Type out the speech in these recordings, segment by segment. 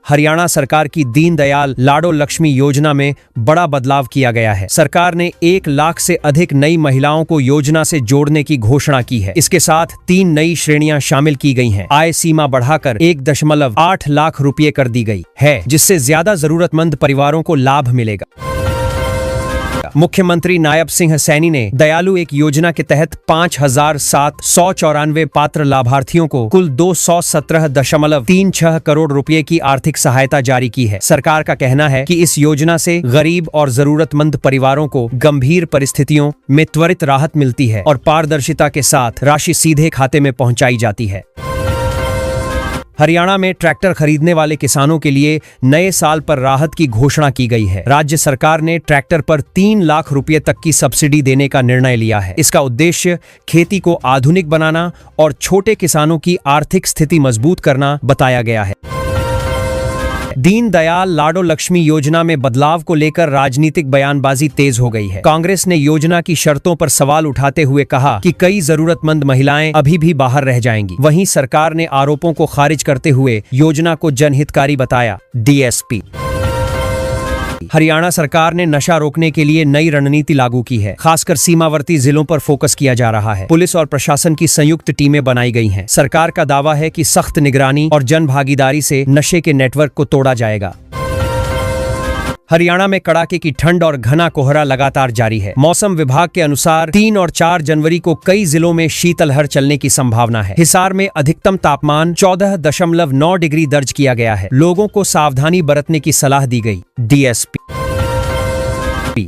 हरियाणा सरकार की दीनदयाल लाडो लक्ष्मी योजना में बड़ा बदलाव किया गया है। सरकार ने 1 लाख से अधिक नई महिलाओं को योजना से जोड़ने की घोषणा की है। इसके साथ 3 नई श्रेणियां शामिल की गई हैं। आय सीमा बढ़ाकर 1.8 लाख रुपए कर दी गई है, जिससे ज्यादा जरूरतमंद परिवारों को लाभ मिलेगा। मुख्यमंत्री नायब सिंह सैनी ने दयालु एक योजना के तहत 5,794 पात्र लाभार्थियों को कुल 217.36 करोड़ रुपए की आर्थिक सहायता जारी की है। सरकार का कहना है कि इस योजना से गरीब और जरूरतमंद परिवारों को गंभीर परिस्थितियों में त्वरित राहत मिलती है और पारदर्शिता के साथ राशि सीधे खाते में पहुंचाई जाती है। हरियाणा में ट्रैक्टर खरीदने वाले किसानों के लिए नए साल पर राहत की घोषणा की गई है। राज्य सरकार ने ट्रैक्टर पर 3 लाख रुपए तक की सब्सिडी देने का निर्णय लिया है। इसका उद्देश्य खेती को आधुनिक बनाना और छोटे किसानों की आर्थिक स्थिति मजबूत करना बताया गया है। दीनदयाल लाडो लक्ष्मी योजना में बदलाव को लेकर राजनीतिक बयानबाजी तेज हो गई है। कांग्रेस ने योजना की शर्तों पर सवाल उठाते हुए कहा कि कई जरूरतमंद महिलाएं अभी भी बाहर रह जाएंगी। वहीं सरकार ने आरोपों को खारिज करते हुए योजना को जनहितकारी बताया। डीएसपी हरियाणा सरकार ने नशा रोकने के लिए नई रणनीति लागू की है। खासकर सीमावर्ती जिलों पर फोकस किया जा रहा है। पुलिस और प्रशासन की संयुक्त टीमें बनाई गई हैं। सरकार का दावा है कि सख्त निगरानी और जन भागीदारी से नशे के नेटवर्क को तोड़ा जाएगा। हरियाणा में कड़ाके की ठंड और घना कोहरा लगातार जारी है। मौसम विभाग के अनुसार 3 और 4 जनवरी को कई जिलों में शीतलहर चलने की संभावना है। हिसार में अधिकतम तापमान 14.9 डिग्री दर्ज किया गया है। लोगों को सावधानी बरतने की सलाह दी गई। डीएसपी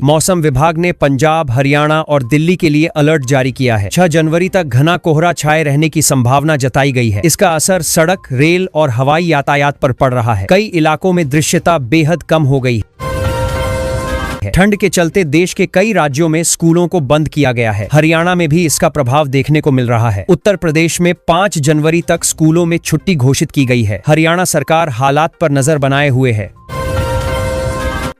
मौसम विभाग ने पंजाब, हरियाणा और दिल्ली के लिए अलर्ट जारी किया है। 6 जनवरी तक घना कोहरा छाए रहने की संभावना जताई गई है। इसका असर सड़क, रेल और हवाई यातायात पर पड़ रहा है। कई इलाकों में दृश्यता बेहद कम हो गई है। ठंड के चलते देश के कई राज्यों में स्कूलों को बंद किया गया है। हरियाणा में भी इसका प्रभाव देखने को मिल रहा है। उत्तर प्रदेश में 5 जनवरी तक स्कूलों में छुट्टी घोषित की गई है। हरियाणा सरकार हालात पर नजर बनाए हुए है।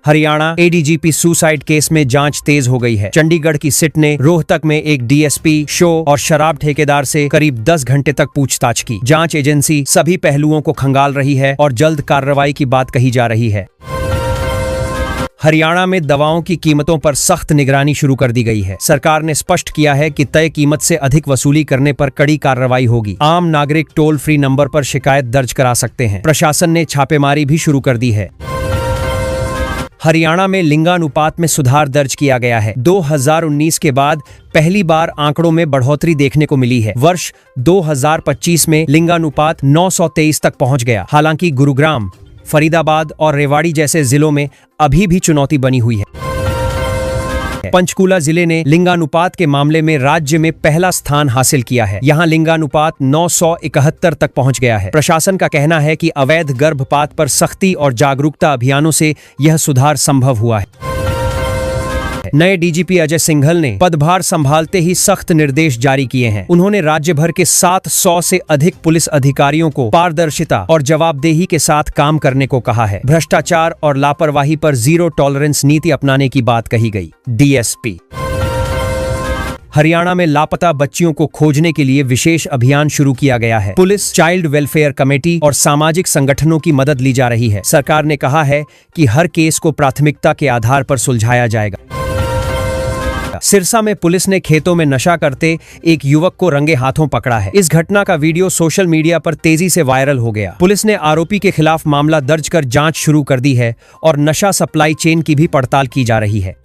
हरियाणा एडीजीपी सुसाइड केस में जांच तेज हो गई है। चंडीगढ़ की सिट ने रोहतक में एक डीएसपी, शो और शराब ठेकेदार से करीब 10 घंटे तक पूछताछ की। जांच एजेंसी सभी पहलुओं को खंगाल रही है और जल्द कार्रवाई की बात कही जा रही है। हरियाणा में दवाओं की कीमतों पर सख्त निगरानी शुरू कर दी गई है। सरकार ने स्पष्ट किया है कि तय कीमत से अधिक वसूली करने पर कड़ी कार्रवाई होगी। आम नागरिक टोल फ्री नंबर पर शिकायत दर्ज करा सकते हैं। प्रशासन ने छापेमारी भी शुरू कर दी है। हरियाणा में लिंगानुपात में सुधार दर्ज किया गया है। 2019 के बाद पहली बार आंकड़ों में बढ़ोतरी देखने को मिली है। वर्ष 2025 में लिंगानुपात 923 तक पहुंच गया। हालांकि गुरुग्राम, फरीदाबाद और रेवाड़ी जैसे जिलों में अभी भी चुनौती बनी हुई है। पंचकूला जिले ने लिंगानुपात के मामले में राज्य में पहला स्थान हासिल किया है। यहाँ लिंगानुपात 971 तक पहुंच गया है। प्रशासन का कहना है कि अवैध गर्भपात पर सख्ती और जागरूकता अभियानों से यह सुधार संभव हुआ है। नए डीजीपी अजय सिंघल ने पदभार संभालते ही सख्त निर्देश जारी किए हैं। उन्होंने राज्य भर के 700 से अधिक पुलिस अधिकारियों को पारदर्शिता और जवाबदेही के साथ काम करने को कहा है। भ्रष्टाचार और लापरवाही पर जीरो टॉलरेंस नीति अपनाने की बात कही गई। डीएसपी हरियाणा में लापता बच्चियों को खोजने के लिए विशेष अभियान शुरू किया गया है। पुलिस, चाइल्ड वेलफेयर कमेटी और सामाजिक संगठनों की मदद ली जा रही है। सरकार ने कहा है कि हर केस को प्राथमिकता के आधार पर सुलझाया जाएगा। सिरसा में पुलिस ने खेतों में नशा करते एक युवक को रंगे हाथों पकड़ा है। इस घटना का वीडियो सोशल मीडिया पर तेजी से वायरल हो गया। पुलिस ने आरोपी के खिलाफ मामला दर्ज कर जांच शुरू कर दी है और नशा सप्लाई चेन की भी पड़ताल की जा रही है।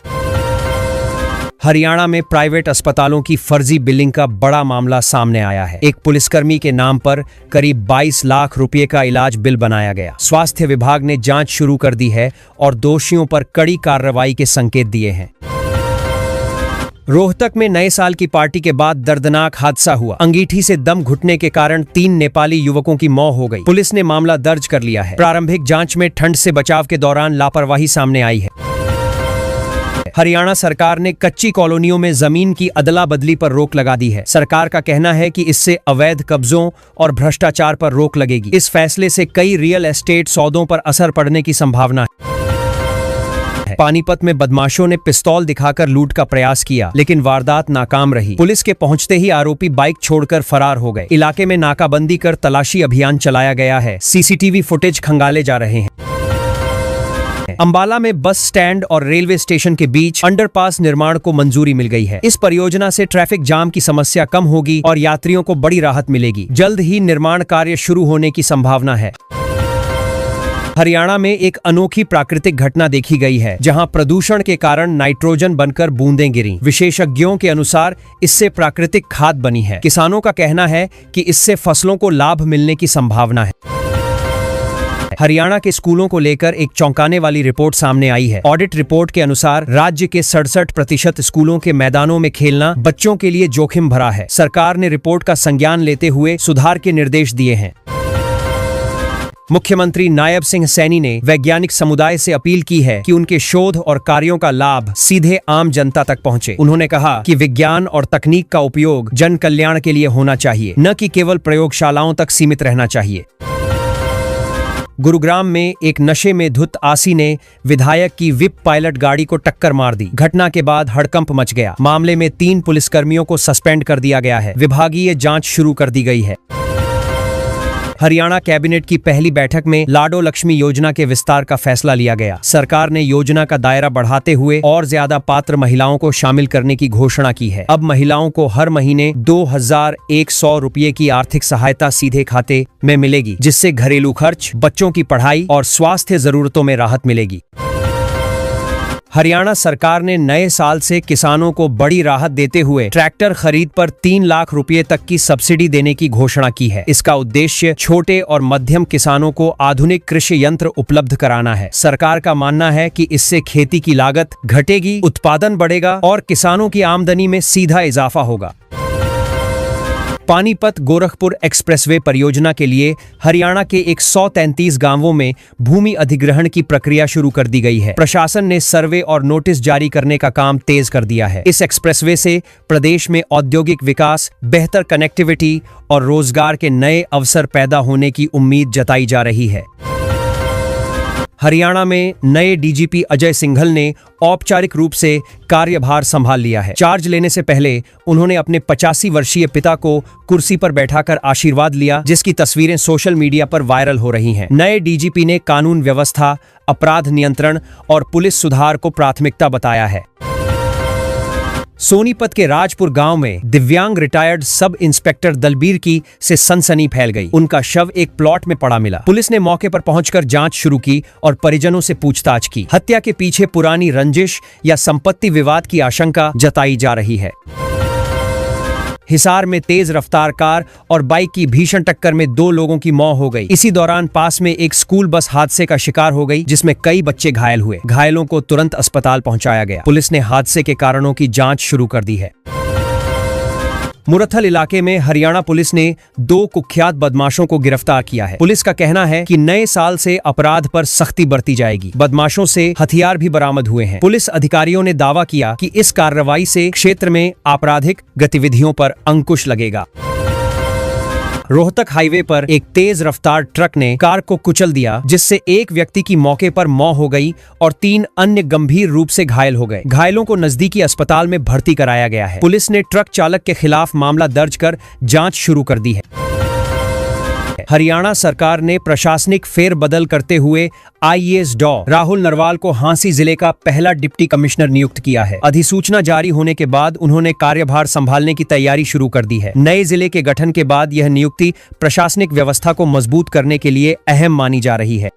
हरियाणा में प्राइवेट अस्पतालों की फर्जी बिलिंग का बड़ा मामला सामने आया है। एक पुलिसकर्मी के नाम पर करीब 22 लाख रुपए का इलाज बिल बनाया गया। स्वास्थ्य विभाग ने जांच शुरू कर दी है और दोषियों पर कड़ी कार्रवाई के संकेत दिए हैं। रोहतक में नए साल की पार्टी के बाद दर्दनाक हादसा हुआ। अंगीठी से दम घुटने के कारण 3 नेपाली युवकों की मौत हो गई। पुलिस ने मामला दर्ज कर लिया है। प्रारंभिक जांच में ठंड से बचाव के दौरान लापरवाही सामने आई है। हरियाणा सरकार ने कच्ची कॉलोनियों में जमीन की अदला बदली पर रोक लगा दी है। सरकार का कहना है कि इससे अवैध कब्जों और भ्रष्टाचार पर रोक लगेगी। इस फैसले से कई रियल एस्टेट सौदों पर असर पड़ने की संभावना है। पानीपत में बदमाशों ने पिस्तौल दिखाकर लूट का प्रयास किया, लेकिन वारदात नाकाम रही। पुलिस के पहुंचते ही आरोपी बाइक छोड़कर फरार हो गए। इलाके में नाकाबंदी कर तलाशी अभियान चलाया गया है। सीसीटीवी फुटेज खंगाले जा रहे हैं। अंबाला में बस स्टैंड और रेलवे स्टेशन के बीच अंडरपास निर्माण को मंजूरी मिल गई है। इस परियोजना से ट्रैफिक जाम की समस्या कम होगी और यात्रियों को बड़ी राहत मिलेगी। जल्द ही निर्माण कार्य शुरू होने की संभावना है। हरियाणा में एक अनोखी प्राकृतिक घटना देखी गई है, जहां प्रदूषण के कारण नाइट्रोजन बनकर बूंदें गिरी। विशेषज्ञों के अनुसार इससे प्राकृतिक खाद बनी है। किसानों का कहना है कि इससे फसलों को लाभ मिलने की संभावना है। हरियाणा के स्कूलों को लेकर एक चौंकाने वाली रिपोर्ट सामने आई है। ऑडिट रिपोर्ट के अनुसार राज्य के 67% स्कूलों के मैदानों में खेलना बच्चों के लिए जोखिम भरा है। सरकार ने रिपोर्ट का संज्ञान लेते हुए सुधार के निर्देश दिए हैं। मुख्यमंत्री नायब सिंह सैनी ने वैज्ञानिक समुदाय से अपील की है कि उनके शोध और कार्यों का लाभ सीधे आम जनता तक पहुंचे। उन्होंने कहा कि विज्ञान और तकनीक का उपयोग जन कल्याण के लिए होना चाहिए, न कि केवल प्रयोगशालाओं तक सीमित रहना चाहिए। गुरुग्राम में एक नशे में धुत आसी ने विधायक की विप पायलट गाड़ी को टक्कर मार दी। घटना के बाद हड़कंप मच गया। मामले में 3 पुलिसकर्मियों को सस्पेंड कर दिया गया है। विभागीय जांच शुरू कर दी गई है। हरियाणा कैबिनेट की पहली बैठक में लाडो लक्ष्मी योजना के विस्तार का फैसला लिया गया। सरकार ने योजना का दायरा बढ़ाते हुए और ज्यादा पात्र महिलाओं को शामिल करने की घोषणा की है। अब महिलाओं को हर महीने 2100 रुपये की आर्थिक सहायता सीधे खाते में मिलेगी, जिससे घरेलू खर्च, बच्चों की पढ़ाई और स्वास्थ्य जरूरतों में राहत मिलेगी। हरियाणा सरकार ने नए साल से किसानों को बड़ी राहत देते हुए ट्रैक्टर खरीद पर 3 लाख रुपए तक की सब्सिडी देने की घोषणा की है। इसका उद्देश्य छोटे और मध्यम किसानों को आधुनिक कृषि यंत्र उपलब्ध कराना है। सरकार का मानना है कि इससे खेती की लागत घटेगी, उत्पादन बढ़ेगा और किसानों की आमदनी में सीधा इजाफा होगा। पानीपत गोरखपुर एक्सप्रेसवे परियोजना के लिए हरियाणा के 133 गांवों में भूमि अधिग्रहण की प्रक्रिया शुरू कर दी गई है। प्रशासन ने सर्वे और नोटिस जारी करने का काम तेज कर दिया है। इस एक्सप्रेसवे से प्रदेश में औद्योगिक विकास, बेहतर कनेक्टिविटी और रोजगार के नए अवसर पैदा होने की उम्मीद जताई जा रही है। हरियाणा में नए डीजीपी अजय सिंघल ने औपचारिक रूप से कार्यभार संभाल लिया है। चार्ज लेने से पहले उन्होंने अपने 85 वर्षीय पिता को कुर्सी पर बैठाकर आशीर्वाद लिया, जिसकी तस्वीरें सोशल मीडिया पर वायरल हो रही हैं। नए डीजीपी ने कानून व्यवस्था, अपराध नियंत्रण और पुलिस सुधार को प्राथमिकता बताया है। सोनीपत के राजपुर गांव में दिव्यांग रिटायर्ड सब इंस्पेक्टर दलबीर की से सनसनी फैल गई। उनका शव एक प्लॉट में पड़ा मिला। पुलिस ने मौके पर पहुंचकर जांच शुरू की और परिजनों से पूछताछ की। हत्या के पीछे पुरानी रंजिश या संपत्ति विवाद की आशंका जताई जा रही है। हिसार में तेज रफ्तार कार और बाइक की भीषण टक्कर में 2 लोगों की मौत हो गई। इसी दौरान पास में एक स्कूल बस हादसे का शिकार हो गई, जिसमें कई बच्चे घायल हुए। घायलों को तुरंत अस्पताल पहुंचाया गया। पुलिस ने हादसे के कारणों की जांच शुरू कर दी है। मुरथल इलाके में हरियाणा पुलिस ने 2 कुख्यात बदमाशों को गिरफ्तार किया है। पुलिस का कहना है कि नए साल से अपराध पर सख्ती बरती जाएगी। बदमाशों से हथियार भी बरामद हुए हैं। पुलिस अधिकारियों ने दावा किया कि इस कार्रवाई से क्षेत्र में आपराधिक गतिविधियों पर अंकुश लगेगा। रोहतक हाईवे पर एक तेज रफ्तार ट्रक ने कार को कुचल दिया, जिससे एक व्यक्ति की मौके पर मौत हो गई और 3 अन्य गंभीर रूप से घायल हो गए। घायलों को नजदीकी अस्पताल में भर्ती कराया गया है। पुलिस ने ट्रक चालक के खिलाफ मामला दर्ज कर जांच शुरू कर दी है। हरियाणा सरकार ने प्रशासनिक फेरबदल करते हुए आईएएस डॉ राहुल नरवाल को हांसी जिले का पहला डिप्टी कमिश्नर नियुक्त किया है। अधिसूचना जारी होने के बाद उन्होंने कार्यभार संभालने की तैयारी शुरू कर दी है। नए जिले के गठन के बाद यह नियुक्ति प्रशासनिक व्यवस्था को मजबूत करने के लिए अहम मानी जा रही है।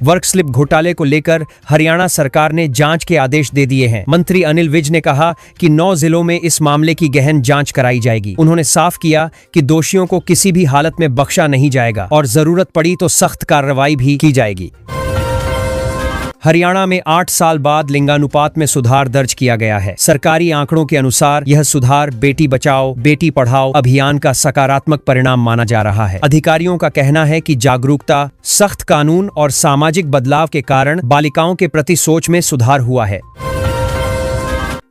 वर्क स्लिप घोटाले को लेकर हरियाणा सरकार ने जांच के आदेश दे दिए हैं। मंत्री अनिल विज ने कहा कि 9 जिलों में इस मामले की गहन जांच कराई जाएगी। उन्होंने साफ किया कि दोषियों को किसी भी हालत में बख्शा नहीं जाएगा और जरूरत पड़ी तो सख्त कार्रवाई भी की जाएगी। हरियाणा में 8 साल बाद लिंगानुपात में सुधार दर्ज किया गया है। सरकारी आंकड़ों के अनुसार यह सुधार बेटी बचाओ बेटी पढ़ाओ अभियान का सकारात्मक परिणाम माना जा रहा है। अधिकारियों का कहना है कि जागरूकता, सख्त कानून और सामाजिक बदलाव के कारण बालिकाओं के प्रति सोच में सुधार हुआ है।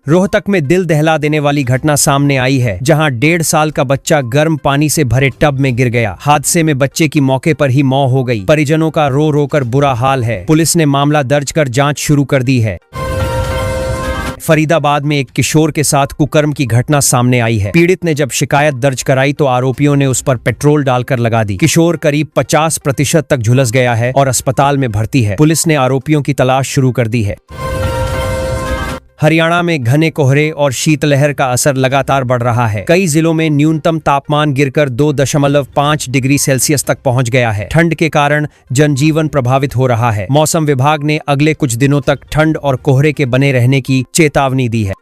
रोहतक में दिल दहला देने वाली घटना सामने आई है, जहां 1.5 साल का बच्चा गर्म पानी से भरे टब में गिर गया। हादसे में बच्चे की मौके पर ही मौत हो गई। परिजनों का रो रो कर बुरा हाल है। पुलिस ने मामला दर्ज कर जांच शुरू कर दी है। फरीदाबाद में एक किशोर के साथ कुकर्म की घटना सामने आई है। पीड़ित ने जब शिकायत दर्ज कराई तो आरोपियों ने उस पर पेट्रोल डालकर लगा दी। किशोर करीब 50% तक झुलस गया है और अस्पताल में भर्ती है। पुलिस ने आरोपियों की तलाश शुरू कर दी है। हरियाणा में घने कोहरे और शीतलहर का असर लगातार बढ़ रहा है। कई जिलों में न्यूनतम तापमान गिरकर 2.5 डिग्री सेल्सियस तक पहुंच गया है। ठंड के कारण जनजीवन प्रभावित हो रहा है। मौसम विभाग ने अगले कुछ दिनों तक ठंड और कोहरे के बने रहने की चेतावनी दी है।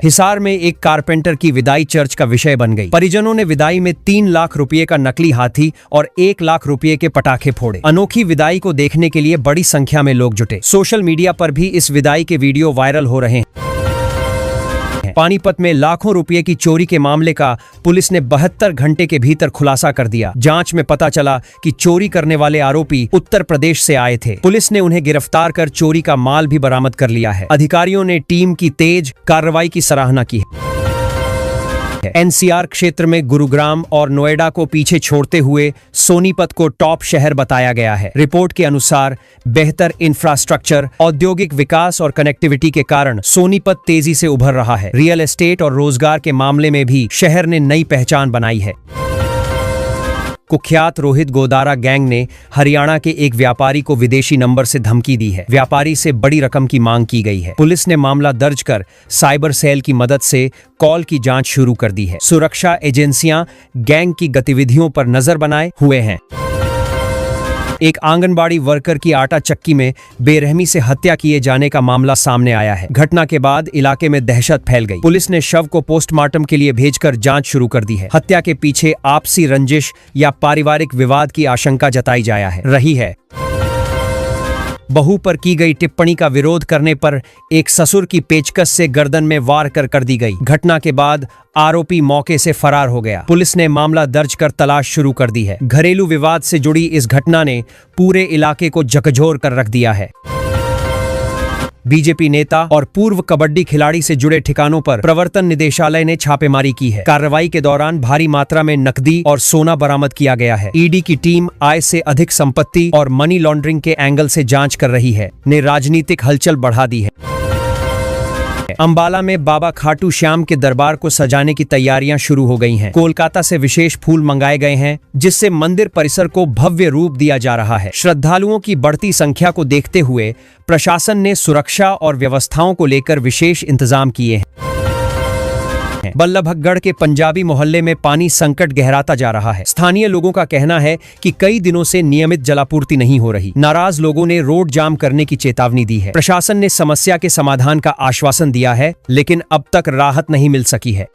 हिसार में एक कारपेंटर की विदाई चर्च का विषय बन गई। परिजनों ने विदाई में 3 लाख रुपए का नकली हाथी और 1 लाख रुपए के पटाखे फोड़े। अनोखी विदाई को देखने के लिए बड़ी संख्या में लोग जुटे। सोशल मीडिया पर भी इस विदाई के वीडियो वायरल हो रहे हैं। पानीपत में लाखों रुपए की चोरी के मामले का पुलिस ने 72 घंटे के भीतर खुलासा कर दिया। जांच में पता चला कि चोरी करने वाले आरोपी उत्तर प्रदेश से आए थे। पुलिस ने उन्हें गिरफ्तार कर चोरी का माल भी बरामद कर लिया है। अधिकारियों ने टीम की तेज कार्रवाई की सराहना की है। एनसीआर क्षेत्र में गुरुग्राम और नोएडा को पीछे छोड़ते हुए सोनीपत को टॉप शहर बताया गया है। रिपोर्ट के अनुसार बेहतर इंफ्रास्ट्रक्चर, औद्योगिक विकास और कनेक्टिविटी के कारण सोनीपत तेजी से उभर रहा है। रियल एस्टेट और रोजगार के मामले में भी शहर ने नई पहचान बनाई है। कुख्यात रोहित गोदारा गैंग ने हरियाणा के एक व्यापारी को विदेशी नंबर से धमकी दी है। व्यापारी से बड़ी रकम की मांग की गई है। पुलिस ने मामला दर्ज कर साइबर सेल की मदद से कॉल की जांच शुरू कर दी है। सुरक्षा एजेंसियां गैंग की गतिविधियों पर नजर बनाए हुए हैं। एक आंगनबाड़ी वर्कर की आटा चक्की में बेरहमी से हत्या किए जाने का मामला सामने आया है। घटना के बाद इलाके में दहशत फैल गई। पुलिस ने शव को पोस्टमार्टम के लिए भेजकर जांच शुरू कर दी है। हत्या के पीछे आपसी रंजिश या पारिवारिक विवाद की आशंका जताई जा रही है। बहू पर की गई टिप्पणी का विरोध करने पर एक ससुर की पेचकस से गर्दन में वार कर दी गई। घटना के बाद आरोपी मौके से फरार हो गया। पुलिस ने मामला दर्ज कर तलाश शुरू कर दी है। घरेलू विवाद से जुड़ी इस घटना ने पूरे इलाके को झकझोर कर रख दिया है। बीजेपी नेता और पूर्व कबड्डी खिलाड़ी से जुड़े ठिकानों पर प्रवर्तन निदेशालय ने छापेमारी की है। कार्रवाई के दौरान भारी मात्रा में नकदी और सोना बरामद किया गया है। ईडी की टीम आय से अधिक संपत्ति और मनी लॉन्ड्रिंग के एंगल से जांच कर रही है, ने राजनीतिक हलचल बढ़ा दी है। अंबाला में बाबा खाटू श्याम के दरबार को सजाने की तैयारियां शुरू हो गई हैं। कोलकाता से विशेष फूल मंगाए गए हैं, जिससे मंदिर परिसर को भव्य रूप दिया जा रहा है। श्रद्धालुओं की बढ़ती संख्या को देखते हुए प्रशासन ने सुरक्षा और व्यवस्थाओं को लेकर विशेष इंतजाम किए हैं। बल्लभगढ़ के पंजाबी मोहल्ले में पानी संकट गहराता जा रहा है। स्थानीय लोगों का कहना है कि कई दिनों से नियमित जलापूर्ति नहीं हो रही। नाराज लोगों ने रोड जाम करने की चेतावनी दी है। प्रशासन ने समस्या के समाधान का आश्वासन दिया है, लेकिन अब तक राहत नहीं मिल सकी है।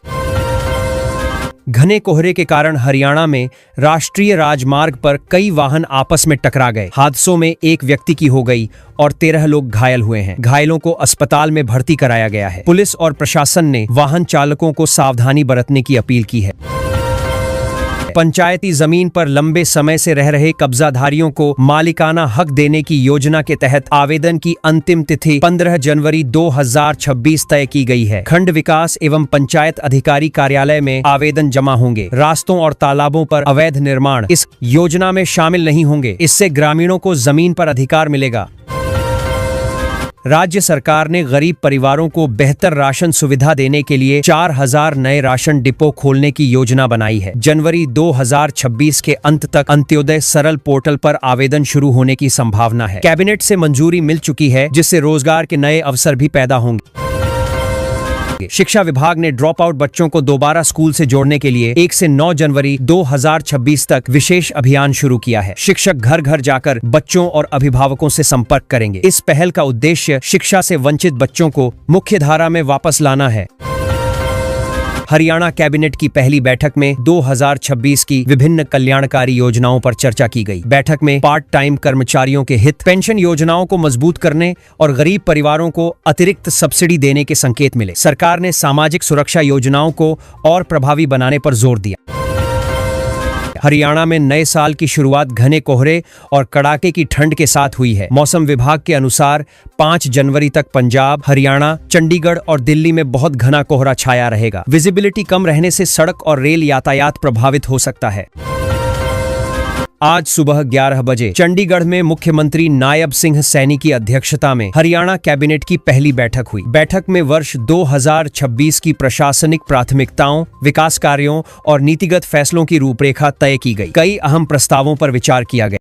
घने कोहरे के कारण हरियाणा में राष्ट्रीय राजमार्ग पर कई वाहन आपस में टकरा गए। हादसों में एक व्यक्ति की हो गई और 13 लोग घायल हुए हैं। घायलों को अस्पताल में भर्ती कराया गया है। पुलिस और प्रशासन ने वाहन चालकों को सावधानी बरतने की अपील की है। पंचायती जमीन पर लंबे समय से रह रहे कब्जाधारियों को मालिकाना हक देने की योजना के तहत आवेदन की अंतिम तिथि 15 जनवरी 2026 तय की गई है। खंड विकास एवं पंचायत अधिकारी कार्यालय में आवेदन जमा होंगे। रास्तों और तालाबों पर अवैध निर्माण इस योजना में शामिल नहीं होंगे। इससे ग्रामीणों को जमीन पर अधिकार मिलेगा। राज्य सरकार ने गरीब परिवारों को बेहतर राशन सुविधा देने के लिए 4000 नए राशन डिपो खोलने की योजना बनाई है। जनवरी 2026 के अंत तक अंत्योदय सरल पोर्टल पर आवेदन शुरू होने की संभावना है। कैबिनेट से मंजूरी मिल चुकी है, जिससे रोजगार के नए अवसर भी पैदा होंगे। शिक्षा विभाग ने ड्रॉप आउट बच्चों को दोबारा स्कूल से जोड़ने के लिए 1 से 9 जनवरी 2026 तक विशेष अभियान शुरू किया है। शिक्षक घर घर जाकर बच्चों और अभिभावकों से संपर्क करेंगे। इस पहल का उद्देश्य शिक्षा से वंचित बच्चों को मुख्य धारा में वापस लाना है। हरियाणा कैबिनेट की पहली बैठक में 2026 की विभिन्न कल्याणकारी योजनाओं पर चर्चा की गई। बैठक में पार्ट टाइम कर्मचारियों के हित, पेंशन योजनाओं को मजबूत करने और गरीब परिवारों को अतिरिक्त सब्सिडी देने के संकेत मिले। सरकार ने सामाजिक सुरक्षा योजनाओं को और प्रभावी बनाने पर जोर दिया। हरियाणा में नए साल की शुरुआत घने कोहरे और कड़ाके की ठंड के साथ हुई है। मौसम विभाग के अनुसार 5 जनवरी तक पंजाब, हरियाणा, चंडीगढ़ और दिल्ली में बहुत घना कोहरा छाया रहेगा। विजिबिलिटी कम रहने से सड़क और रेल यातायात प्रभावित हो सकता है। आज सुबह 11 बजे चंडीगढ़ में मुख्यमंत्री नायब सिंह सैनी की अध्यक्षता में हरियाणा कैबिनेट की पहली बैठक हुई। बैठक में वर्ष 2026 की प्रशासनिक प्राथमिकताओं, विकास कार्यों और नीतिगत फैसलों की रूपरेखा तय की गई। कई अहम प्रस्तावों पर विचार किया गया।